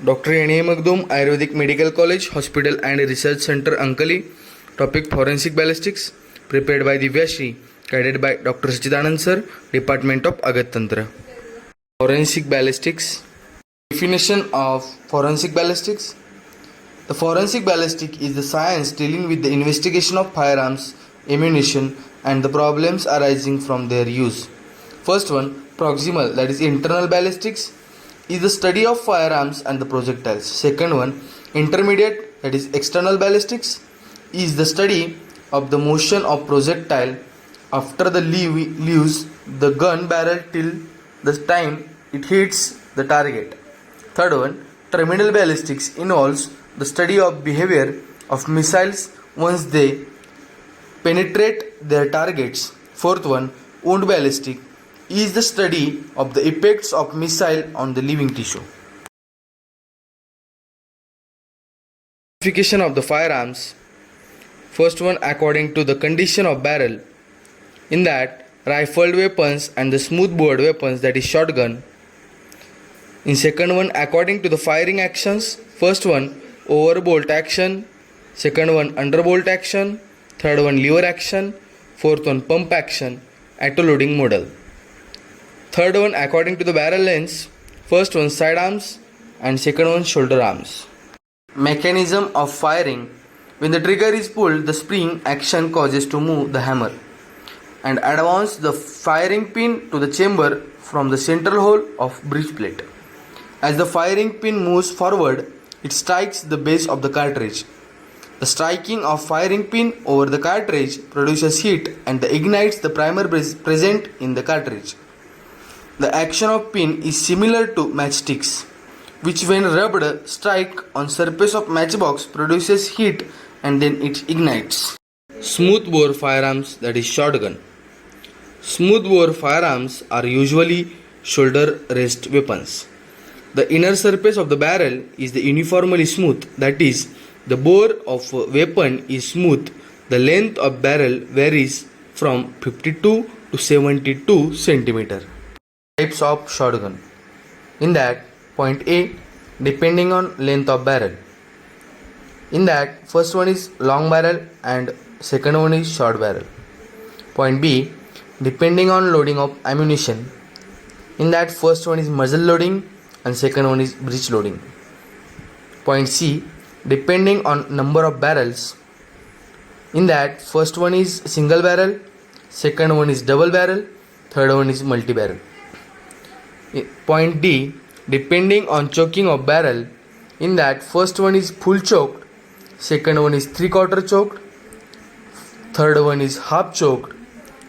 Dr. N.A. Magdum, Ayurvedic Medical College, Hospital and Research Center, Ankali. Topic Forensic Ballistics. Prepared by Divya Shri, guided by Dr. Sachidanand Sir, Department of AGADA TANTRA. Forensic Ballistics. Definition of Forensic Ballistics. The forensic ballistic is the science dealing with the investigation of firearms, ammunition, and the problems arising from their use. First one, proximal, that is internal ballistics, is the study of firearms and the projectiles. Second one, intermediate, that is external ballistics, is the study of the motion of projectile after the leaves the gun barrel till the time it hits the target. Third one, terminal ballistics involves the study of behavior of missiles once they penetrate their targets. Fourth one, wound ballistic, is the study of the effects of missile on the living tissue. Classification of the firearms. First one, according to the condition of barrel, in that rifled weapons and the smoothbore weapons, that is shotgun. In second one, according to the firing actions. First one, overbolt action. Second one, underbolt action. Third one, lever action. Fourth one, pump action. Auto-loading model. Third one, according to the barrel lengths. First one, side arms, and second one, shoulder arms. Mechanism of firing. When the trigger is pulled, the spring action causes to move the hammer and advance the firing pin to the chamber from the central hole of breechplate. As the firing pin moves forward, it strikes the base of the cartridge. The striking of firing pin over the cartridge produces heat and ignites the primer present in the cartridge. The action of pin is similar to matchsticks, which when rubbed strike on surface of matchbox produces heat and then it ignites. Smoothbore firearms, that is shotgun. Smoothbore firearms are usually shoulder rest weapons. The inner surface of the barrel is uniformly smooth, that is, the bore of a weapon is smooth. The length of barrel varies from 52 to 72 cm. Types of shotgun. In that, point A, depending on length of barrel. In that, first one is long barrel and second one is short barrel. Point B, depending on loading of ammunition. In that, first one is muzzle loading and second one is breech loading. Point C, depending on number of barrels. In that, first one is single barrel, second one is double barrel, third one is multi barrel. Point D, depending on choking of barrel. In that, first one is full choked, second one is 3/4 choked, third one is half choked,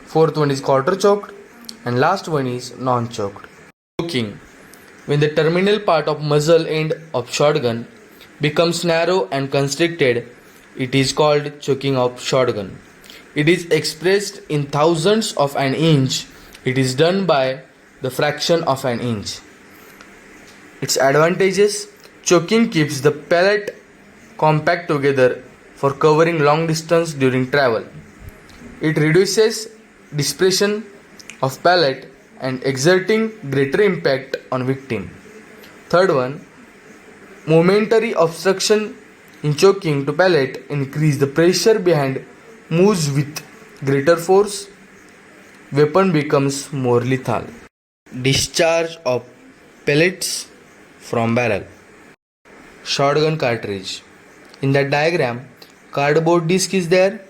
fourth one is quarter choked, and last one is non-choked. Choking. When the terminal part of muzzle end of shotgun becomes narrow and constricted, it is called choking of shotgun. It is expressed in thousandths of an inch. It is done by the fraction of an inch. Its advantages: choking keeps the pellet compact together for covering long distance during travel. It reduces dispersion of pellet and exerting greater impact on victim. Third one, momentary obstruction in choking to pellet increase the pressure behind moves with greater force. Weapon becomes more lethal. Discharge of pellets from barrel. Shotgun cartridge. In that diagram, cardboard disc is there,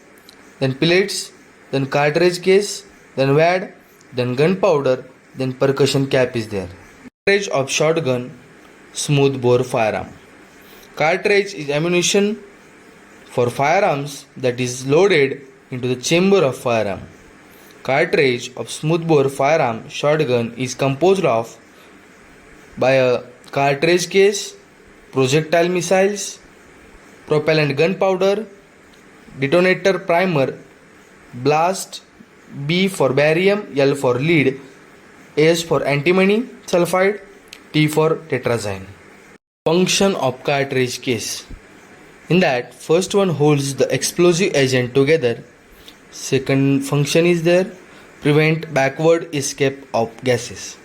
then pellets, then cartridge case, then wad, then gunpowder, then percussion cap is there. Cartridge of shotgun, smoothbore firearm. Cartridge is ammunition for firearms that is loaded into the chamber of firearm. Cartridge of smoothbore firearm shotgun is composed of by a cartridge case, projectile missiles, propellant gunpowder, detonator primer, blast, B for barium, L for lead, S for antimony sulfide, T for tetrazine. Function of cartridge case. In that, first one holds the explosive agent together. Second function is there, prevent backward escape of gases.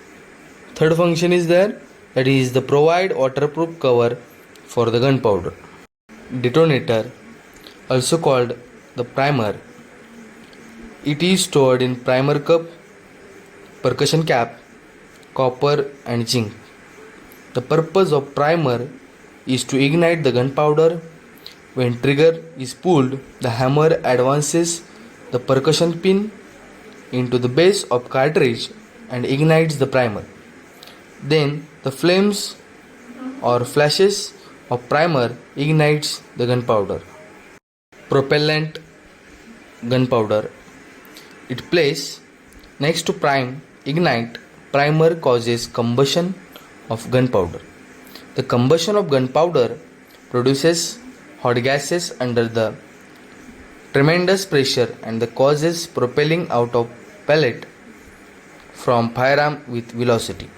Third function is there, that is the provide waterproof cover for the gunpowder. Detonator, also called the primer, it is stored in primer cup, percussion cap, copper and zinc. The purpose of primer is to ignite the gunpowder. When trigger is pulled, the hammer advances the percussion pin into the base of cartridge and ignites the primer. Then the flames or flashes of primer ignites the gunpowder. Propellant gunpowder. It placed next to prime ignite primer causes combustion of gunpowder. The combustion of gunpowder produces hot gases under the tremendous pressure and the causes propelling out of pellet from firearm with velocity.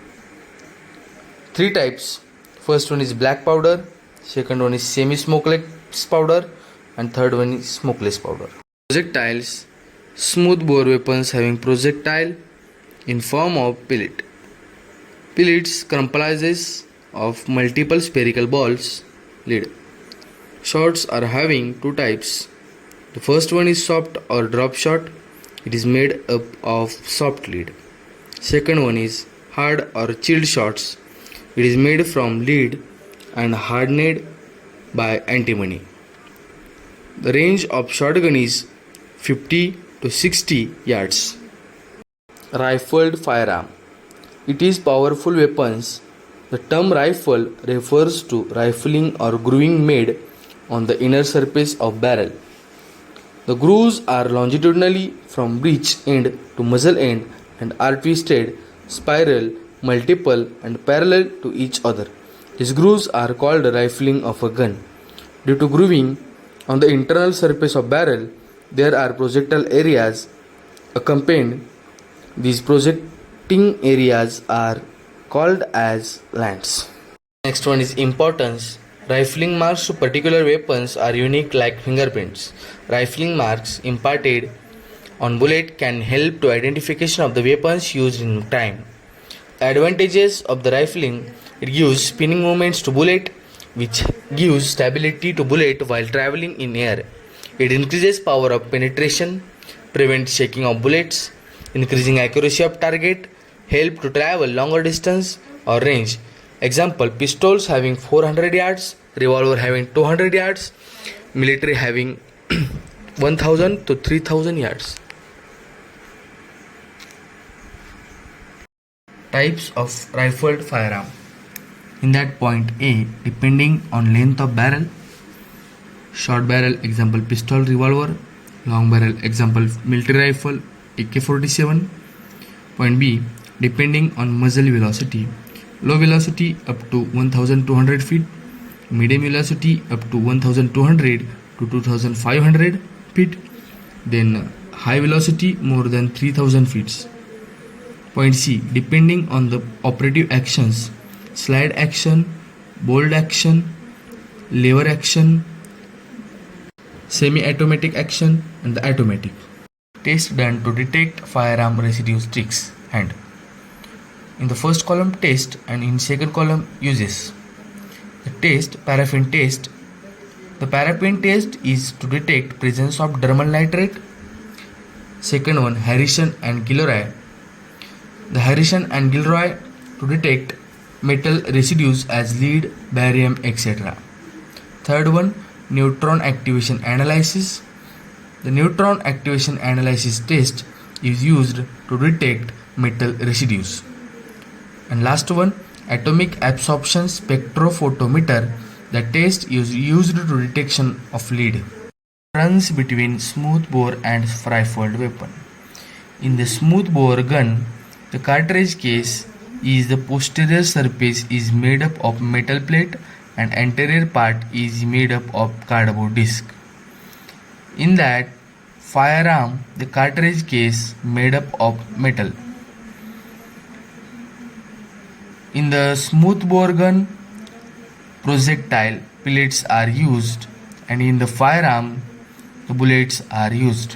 Three types. First one is black powder, second one is semi-smokeless powder, and third one is smokeless powder. Projectiles. Smooth bore weapons having projectile in form of pellet. Pellets comprises of multiple spherical balls lead. Shots are having two types. The first one is soft or drop shot. It is made up of soft lead. Second one is hard or chilled shots. It is made from lead and hardened by antimony. The range of shotgun is 50 to 60 yards. Rifled firearm. It is powerful weapons. The term rifle refers to rifling or grooving made on the inner surface of barrel. The grooves are longitudinally from breech end to muzzle end and are twisted, spiral, multiple and parallel to each other. These grooves are called rifling of a gun. Due to grooving on the internal surface of barrel, there are projectile areas accompanied. These projecting areas are called as lands. Next one is importance. Rifling marks to particular weapons are unique like fingerprints. Rifling marks imparted on bullet can help to identification of the weapons used in time. The advantages of the rifling: it gives spinning movements to bullet, which gives stability to bullet while traveling in air. It increases power of penetration, prevents shaking of bullets, increasing accuracy of target, help to travel longer distance or range. Example: pistols having 400 yards, revolver having 200 yards, military having 1000 to 3000 yards. Types of rifled firearm. In that point A, depending on length of barrel, short barrel example pistol revolver, long barrel example military rifle AK-47. Point B, depending on muzzle velocity, low velocity up to 1200 feet, medium velocity up to 1200 to 2500 feet, then high velocity more than 3000 feet. Point C, depending on the operative actions, slide action, bolt action, lever action, semi-automatic action and the automatic. Test done to detect firearm residue sticks and in the first column test and in second column uses. The test, paraffin test. The paraffin test is to detect presence of dermal nitrate. Second one, Harrison and Gilroy. The Harrison and Gilroy to detect metal residues as lead, barium, etc. Third one, neutron activation analysis. The neutron activation analysis test is used to detect metal residues. And last one, atomic absorption spectrophotometer. The test is used to detection of lead. Runs between smooth bore and rifled weapon. In the smooth bore gun, the cartridge case is the posterior surface is made up of metal plate and anterior part is made up of cardboard disc. In that firearm, the cartridge case made up of metal. In the smooth bore gun, projectile pellets are used, and in the firearm, the bullets are used.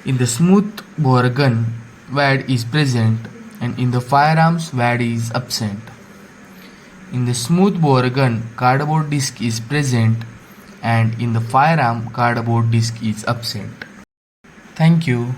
In the smooth bore gun, wad is present and in the firearms wad is absent. In the smoothbore gun, cardboard disc is present, and in the firearm, cardboard disc is absent. Thank you.